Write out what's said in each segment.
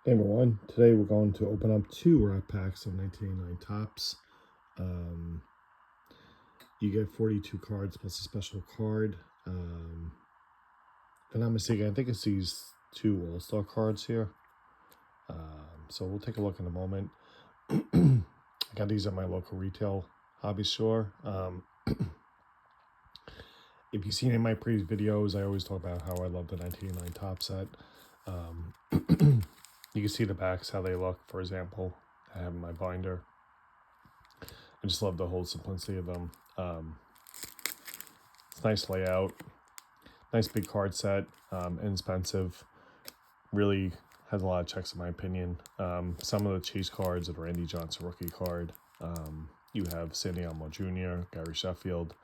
Hey everyone, today we're going to open up 2 wrap packs of 1989 Topps. You get 42 cards plus a special card. If I'm not mistaken, I think it's these 2 All-Star cards here. So we'll take a look in a moment. I got these at my local retail hobby store. If you've seen in my previous videos, I always talk about how I love the 1989 Topps set. You can see the backs, how they look. For example, I have my binder. I just love the whole simplicity of them. It's nice layout, nice big card set, inexpensive. Really has a lot of checks in my opinion. Some of the chase cards of Randy Johnson rookie card. You have Sandy Alomar Jr., Gary Sheffield.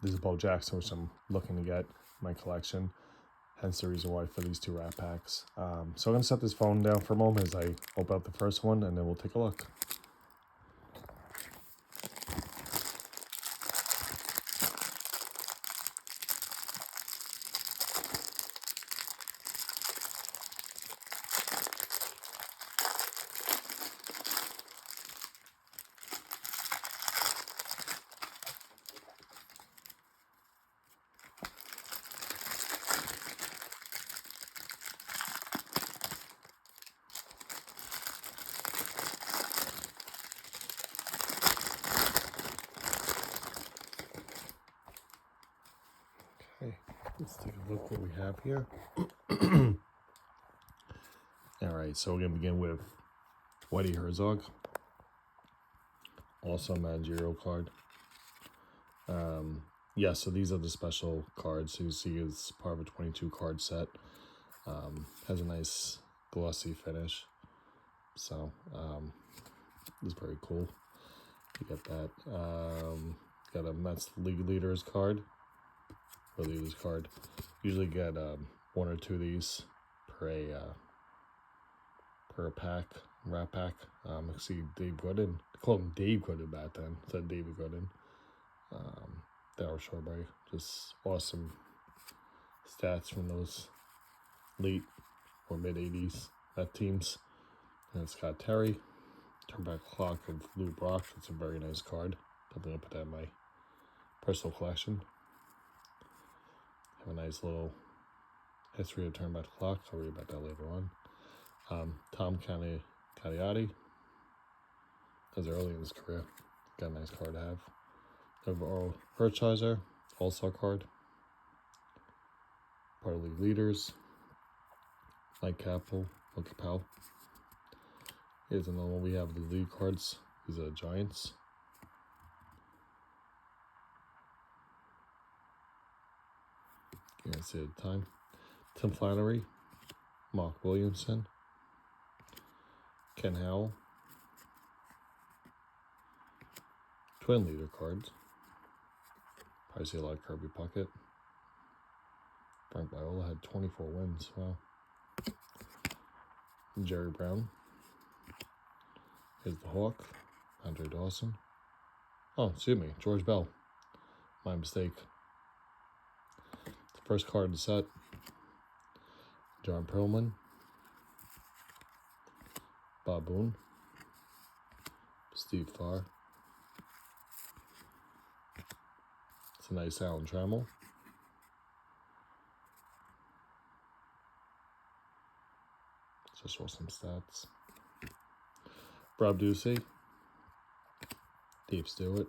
This is Bo Jackson, which I'm looking to get in my collection. Hence the reason why for these 2 wrap packs. So I'm going to set this phone down for a moment as I open up the first one, and then we'll take a look. Okay, let's take a look what we have here. All right, so we're going to begin with Whitey Herzog. Also a managerial card. Yeah, so these are the special cards. So you see it's part of a 22 card set. Has a nice glossy finish. So it's very cool. You get that. Got a Mets League Leaders card. Or Leaders card. Usually get 1 or 2 of these per pack, wrap pack. I see Dave Gooden. They called him Dave Gooden back then. It said David Gooden. Darryl Strawberry. Just awesome stats from those late or mid 80s teams. And it's got Terry. Turn Back Clock of Lou Brock. It's a very nice card. I'm going to put that in my personal collection. Have a nice little history of Turn Back Clock. I'll read about that later on. Tom Cagliotti. That was early in his career. Got a nice card to have. Overall, Hershiser, All-Star card. Part of League Leaders. Mike Capel, Here's another one. We have the lead cards. These are the Giants. You can see at the time. Tim Flannery, Mark Williamson, Ken Howell. Twin leader cards. Probably see a lot of Kirby Puckett. Frank Viola had 24 wins. Wow. Jerry Brown. Here's the Hawk. Andre Dawson. Oh, excuse me. George Bell. My mistake. The first card in the set. John Perlman. Bob Boone. Steve Farr. It's a nice Alan Trammell. Just for some stats. Rob Ducey. Dave Stewart.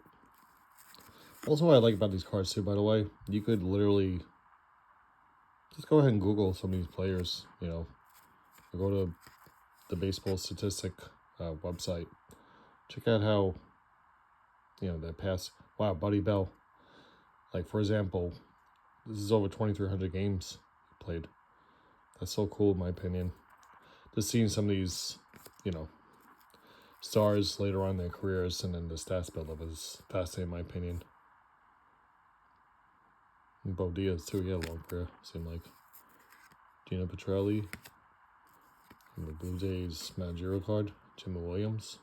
Also, what I like about these cards too, by the way, you could literally just go ahead and Google some of these players. You know, go to the baseball statistic website. Check out how, you know, that pass. Wow, Buddy Bell. Like, for example, this is over 2,300 games played. That's so cool, in my opinion. Just seeing some of these, you know, stars later on in their careers and then the stats build-up is fascinating, in my opinion. And Bo Diaz, too, he had a long career, seemed like. Gino Petrelli. And the Blue Jays managerial card. Jimmy Williams.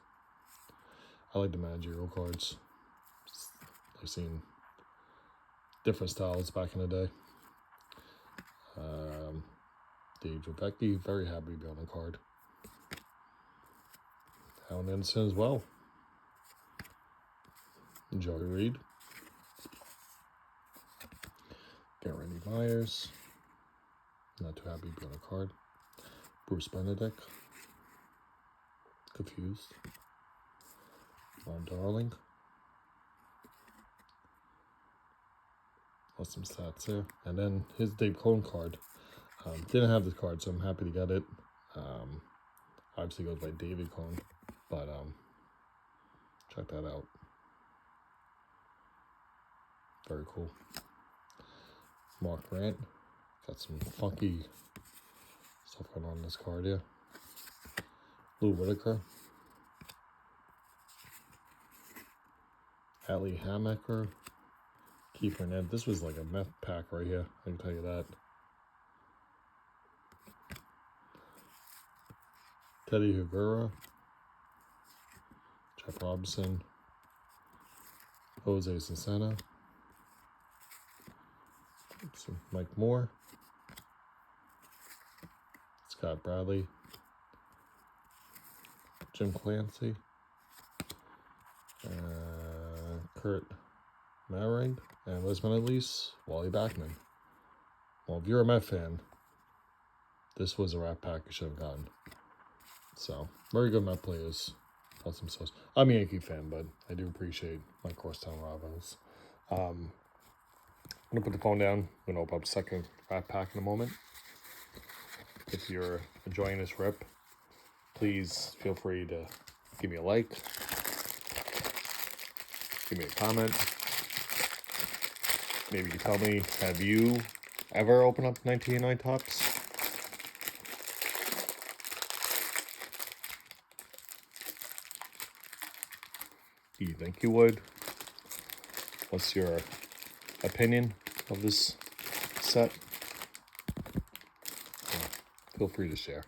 I like the managerial cards. I've seen different styles back in the day. Dave Javecki, very happy to be on the card. Alan Anderson as well. Joey Reed. Randy Myers. Not too happy to be on the card. Bruce Benedict. Confused. Ron Darling. Awesome stats there. And then his Dave Cone card. Didn't have this card, so I'm happy to get it. Obviously goes by David Cone, but check that out. Very cool. Mark Grant. Got some funky stuff going on in this card here. Lou Whitaker. Ali Hamaker. Keith Burnett. This was like a meth pack right here, I can tell you that. Teddy Higuera. Jeff Robinson. Jose Cesena. Mike Moore. Scott Bradley. Jim Clancy. Kurt Marain. And last but not least, Wally Backman. Well, if you're a Met fan, this was a Rat Pack you should have gotten. So, very good Met players. Awesome sauce. I'm a Yankee fan, but I do appreciate my Crosstown Rivals. I'm going to put the phone down. I'm going to open up a second Rat Pack in a moment. If you're enjoying this rip, please feel free to give me a like, give me a comment. Maybe you can tell me, have you ever opened up 1989 Topps? Do you think you would? What's your opinion of this set? Feel free to share.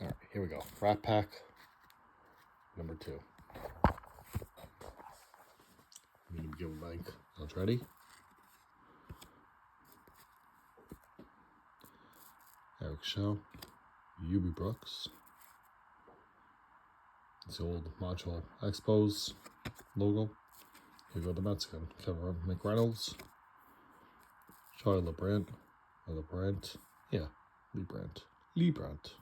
All right, here we go. Rat Pack number 2. I'm going to give a blank. That's ready. Eric Shaw, Ubi Brooks. It's the old Montreal Expos logo. Here we go, the Mets again. Kevin McReynolds. Charlie LeBrant. Lee Brandt.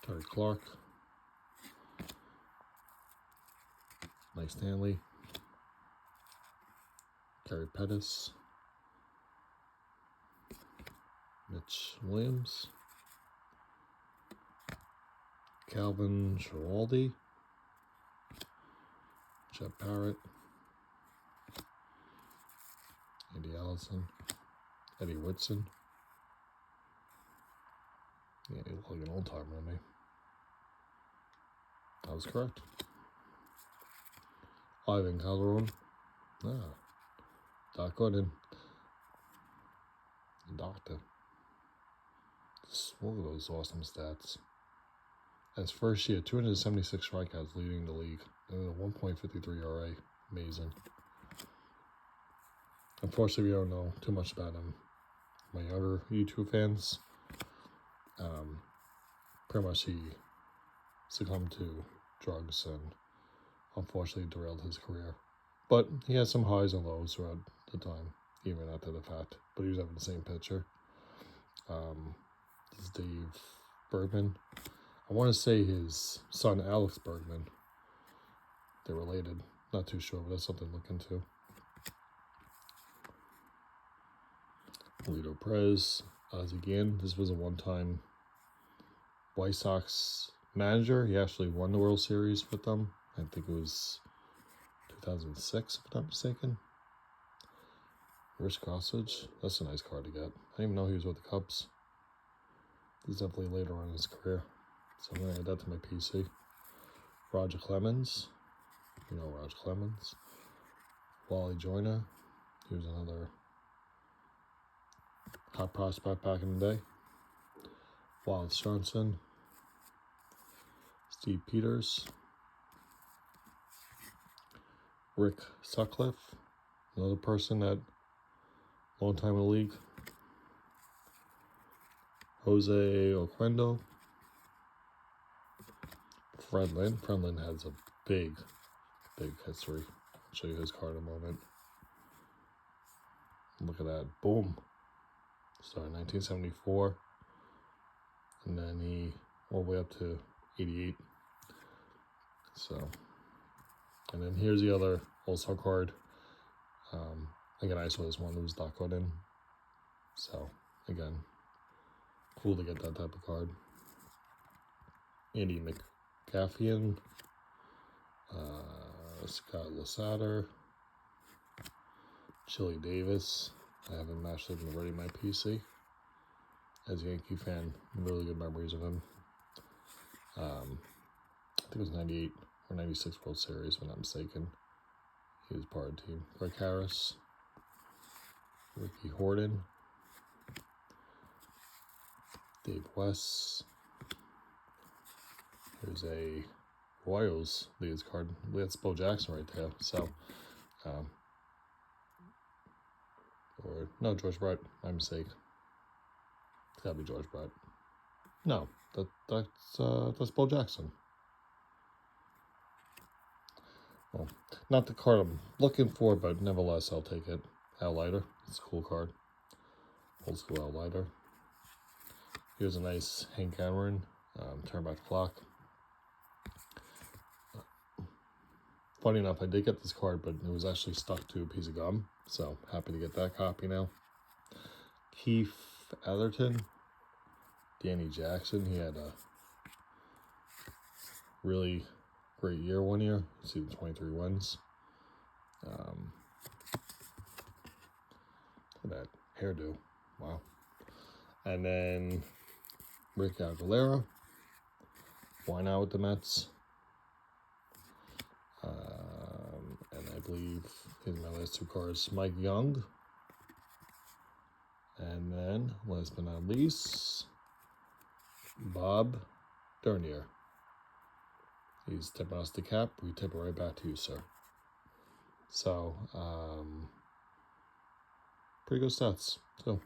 Terry Clark. Mike Stanley. Gary Pettis. Mitch Williams. Calvin Schiraldi. Jeff Parrott. Andy Allison. Eddie Whitson. Yeah, he looked like an old timer to me. I was correct. Ivan Calderon. Doc Gooden. Doctor. Look at those awesome stats. As first year, 276 strikeouts leading the league. And a 1.53 ERA. Amazing. Unfortunately, we don't know too much about him. My younger YouTube fans, pretty much he succumbed to drugs and unfortunately derailed his career. But he had some highs and lows throughout the time, even after the fact. But he was having the same pitcher. This is Dave Bergman. I want to say his son, Alex Bergman. They're related. Not too sure, but that's something to look into. Lito Perez, Ozzie Guillen. This was a one-time White Sox manager. He actually won the World Series with them. I think it was 2006, if I'm not mistaken. Rich Gossage. That's a nice card to get. I didn't even know he was with the Cubs. This is definitely later on in his career. So I'm going to add that to my PC. Roger Clemens. You know Roger Clemens. Wally Joyner. He was another hot prospect back in the day. Wallace Johnson. Steve Peters. Rick Sutcliffe. another person that long time in the league. Jose Oquendo. Fred Lynn. Fred Lynn has a big history. I'll show you his card in a moment. Look at that. Boom. Started 1974. And then he all the way up to 88. So, and then here's the other All-Star card. Again, I saw this one that was Doc Gooden. So, again, cool to get that type of card. Andy McGaffian. Scott Lassater. Chili Davis. I haven't matched him already in my PC. As a Yankee fan, really good memories of him. I think it was 98 or 96 World Series, if I'm not mistaken. He was part of the team. Greg Harris. Ricky Horton. Dave West. Here's a Royals Leads card. That's Bo Jackson right there. So, or no, George Brett. My mistake. It's gotta be George Brett. No, that's Bo Jackson. Well, not the card I'm looking for, but nevertheless, I'll take it. Al Leiter. It's a cool card. Old school Al Leiter. Here's a nice Hank Aaron. Turn back the clock. Funny enough, I did get this card, but it was actually stuck to a piece of gum. So, happy to get that copy now. Keith Atherton. Danny Jackson. He had a really great year one year. See the 23 wins. Look at that hairdo. Wow. And then Rick Aguilera. Why not with the Mets? And I believe these are my last two cards. Mike Young. And then, last but not least, Bob Dernier. He's tipping us the cap. We tip it right back to you, sir. So, pretty good stats. So,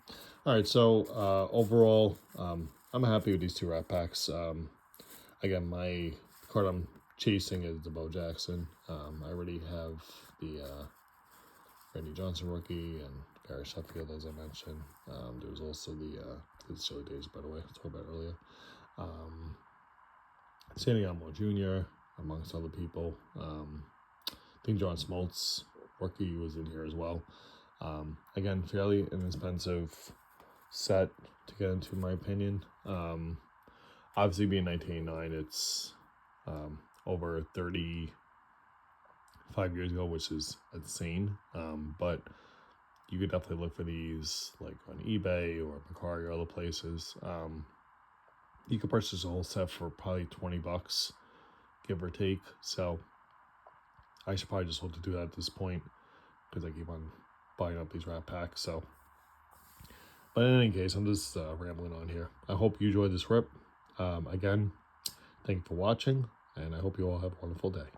all right. So, overall, I'm happy with these two Rat Packs. Again, my card I'm chasing is the Bo Jackson. I already have the Randy Johnson rookie and Gary Sheffield, as I mentioned. There was also the Chili Days, by the way, I talked about earlier. Sandy Alomar Jr., amongst other people. I think John Smoltz, rookie, was in here as well. Again, fairly inexpensive set to get into, in my opinion. Obviously, being 1989, it's over 35 years ago, which is insane. But you could definitely look for these like on eBay or Mercari or other places. You could purchase a whole set for probably $20, give or take. So I should probably just hope to do that at this point because I keep on buying up these Rat Packs. So, but in any case, I'm just rambling on here. I hope you enjoyed this rip. Again, thank you for watching, and I hope you all have a wonderful day.